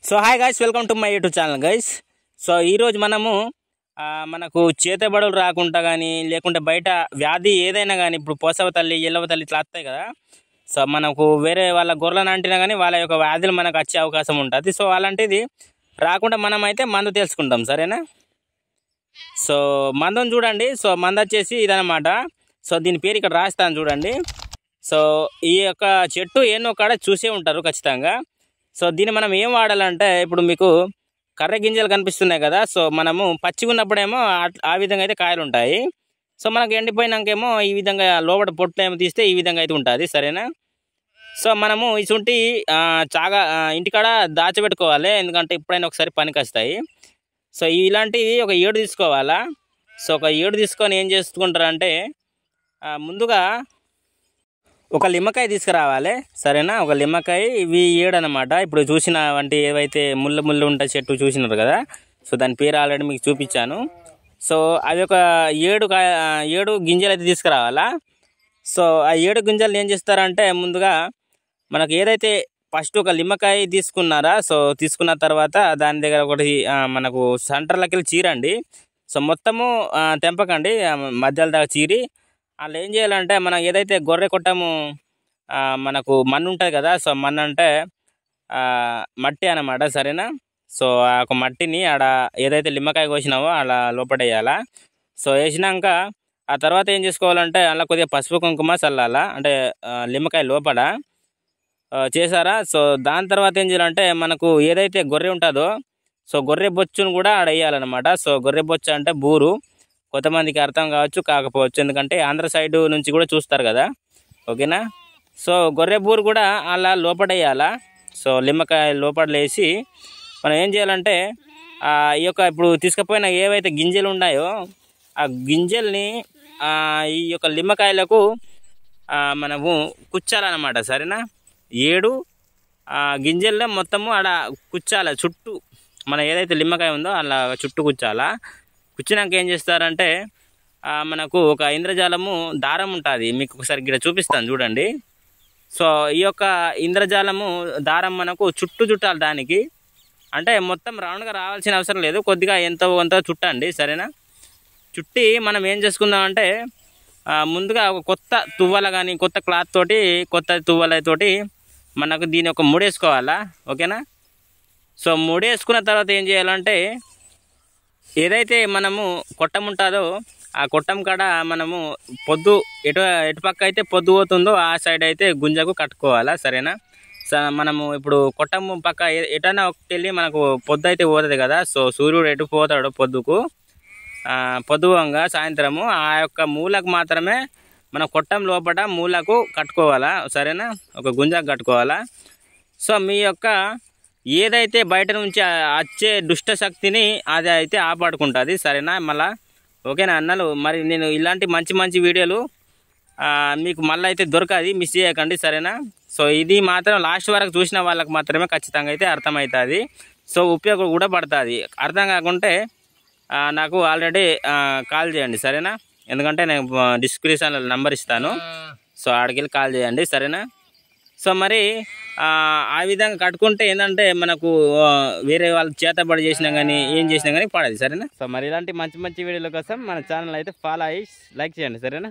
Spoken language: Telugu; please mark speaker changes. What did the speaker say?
Speaker 1: So hi guys, welcome to my YouTube channel guys. So ఈరోజు మనము మనకు చేతబడులు రాకుండా కానీ లేకుంటే బయట వ్యాధి ఏదైనా కానీ ఇప్పుడు పోసవ తల్లి ఎల్లవ తల్లి ఇట్లా వస్తాయి కదా. సో మనకు వేరే వాళ్ళ గొర్రెలను అంటినా కానీ వాళ్ళ యొక్క వ్యాధులు మనకు వచ్చే అవకాశం ఉంటుంది. సో అలాంటిది రాకుండా మనం అయితే మందు తెలుసుకుంటాం, సరేనా. సో మందుని చూడండి. సో మందు వచ్చేసి ఇదనమాట. సో దీని పేరు ఇక్కడ రాస్తాను చూడండి. సో ఈ యొక్క చెట్టు ఎన్నో కాడ చూసే ఉంటారు ఖచ్చితంగా. సో దీన్ని మనం ఏం వాడాలంటే, ఇప్పుడు మీకు కర్ర గింజలు కనిపిస్తున్నాయి కదా. సో మనము పచ్చిగా ఉన్నప్పుడేమో ఆ విధంగా అయితే కాయలు ఉంటాయి. సో మనకు ఎండిపోయినాకేమో ఈ విధంగా లోపల పొట్టు ఏమో తీస్తే ఈ విధంగా అయితే ఉంటుంది, సరేనా. సో మనము ఇటువంటి చాగా ఇంటికాడ దాచిపెట్టుకోవాలి, ఎందుకంటే ఎప్పుడైనా ఒకసారి పనికి వస్తాయి. సో ఇలాంటివి ఒక 7 తీసుకోవాలా. సో ఒక 7 తీసుకొని ఏం చేసుకుంటారంటే, ముందుగా ఒక నిమ్మకాయ తీసుకురావాలి, సరేనా. ఒక నిమ్మకాయ, ఇవి 7 అనమాట. ఇప్పుడు చూసిన వంటి ఏవైతే ముళ్ళు ఉంటాయి చెట్టు చూసినారు కదా. సో దాని పేరు ఆల్రెడీ మీకు చూపించాను. సో అవి ఒక 7 గింజలు అయితే తీసుకురావాలా. సో ఆ 7 గింజలు ఏం చేస్తారంటే, ముందుగా మనకు ఏదైతే ఫస్ట్ ఒక నిమ్మకాయ తీసుకున్నారా, సో తీసుకున్న తర్వాత దాని దగ్గర ఒకటి మనకు సెంటర్లోకి వెళ్ళి చీరండి. సో మొత్తము తెంపకండి, మధ్యలో దాకా చీరి అలా ఏం చేయాలంటే, మనం ఏదైతే గొర్రె కొట్టము మనకు మన్ను ఉంటుంది కదా. సో మన్ను అంటే మట్టి అన్నమాట, సరేనా. సో ఆ ఒక మట్టిని ఆడ ఏదైతే నిమ్మకాయ కోసినావో అలా లోపడేయాలా. సో వేసినాక ఆ తర్వాత ఏం చేసుకోవాలంటే, అలా కొద్దిగా పసుపు కుంకుమ చల్లాలా, అంటే నిమ్మకాయ లోపల చేశారా. సో దాని తర్వాత ఏం చేయాలంటే, మనకు ఏదైతే గొర్రె ఉంటుందో సో గొర్రె బొచ్చును కూడా ఆడ వేయాలన్నమాట. సో గొర్రె బొచ్చు అంటే బూరు, కొంతమందికి అర్థం కావచ్చు కాకపోవచ్చు, ఎందుకంటే ఆంధ్ర సైడ్ నుంచి కూడా చూస్తారు కదా, ఓకేనా. సో గొర్రె బూరు కూడా అలా లోపడేయాలా. సో నిమ్మకాయ లోపడలేసి మనం ఏం చేయాలంటే, ఈ యొక్క ఇప్పుడు తీసుకుపోయిన ఏవైతే గింజలు ఉన్నాయో ఆ గింజల్ని ఈ యొక్క నిమ్మకాయలకు మనము కుచ్చాలన్నమాట, సరేనా. 7 గింజల్లో మొత్తము ఆడ కుచ్చాల, చుట్టూ మన ఏదైతే నిమ్మకాయ ఉందో అలా చుట్టూ కుచ్చాలా. కుచ్చినాక ఏం చేస్తారంటే, మనకు ఒక ఇంద్రజాలము దారం ఉంటుంది, మీకు ఒకసారి ఇక్కడ చూపిస్తాను చూడండి. సో ఈ యొక్క ఇంద్రజాలము దారం మనకు చుట్టూ చుట్టాలి దానికి, అంటే మొత్తం రౌండ్గా రావాల్సిన అవసరం లేదు, కొద్దిగా ఎంతో కొంత చుట్టండి, సరేనా. చుట్టి మనం ఏం చేసుకుందామంటే, ముందుగా ఒక కొత్త తువ్వల కానీ కొత్త క్లాత్ తోటి, కొత్త తువ్వలతోటి మనకు దీని ఒక ముడేసుకోవాలా, ఓకేనా. సో ముడేసుకున్న తర్వాత ఏం చేయాలంటే, ఏదైతే మనము కొట్టం ఉంటుందో ఆ కొట్టం కాడ మనము పొద్దు ఎటుపక్క అయితే పొద్దు పోతుందో ఆ సైడ్ అయితే గుంజకు కట్టుకోవాలా, సరేనా. మనము ఇప్పుడు కొట్టం పక్క ఎటైనా ఒకటి వెళ్ళి మనకు పొద్దు అయితే పోతుంది కదా. సో సూర్యుడు ఎటు పోతాడు పొద్దువంగా సాయంత్రము ఆ యొక్క మూలకు మాత్రమే మన కొట్టం లోపల మూలకు కట్టుకోవాలా, సరేనా. ఒక గుంజకు కట్టుకోవాలా. సో మీ యొక్క ఏదైతే బయట నుంచి వచ్చే దుష్ట శక్తిని అది అయితే ఆపాడుకుంటుంది, సరేనా. మళ్ళా ఓకేనా అన్నలు. మరి నేను ఇలాంటి మంచి వీడియోలు మీకు మళ్ళీ అయితే దొరకది, మిస్ చేయకండి, సరేనా. సో ఇది మాత్రం లాస్ట్ వరకు చూసిన వాళ్ళకి మాత్రమే ఖచ్చితంగా అయితే అర్థమవుతుంది. సో ఉపయోగం కూడా పడుతుంది. అర్థం కాకుంటే నాకు ఆల్రెడీ కాల్ చేయండి, సరేనా. ఎందుకంటే నేను డిస్క్రిప్షన్లో నెంబర్ ఇస్తాను, సో ఆడికి వెళ్ళి కాల్ చేయండి, సరేనా. సో మరి ఆ విధంగా కట్టుకుంటే ఏంటంటే, మనకు వేరే వాళ్ళు చేతబడి చేసినా కానీ ఏం చేసినా కానీ పడదు, సరేనా. సో మరి ఇలాంటి మంచి వీడియోల కోసం మన ఛానల్ అయితే ఫాలో అయ్యి లైక్ చేయండి, సరేనా.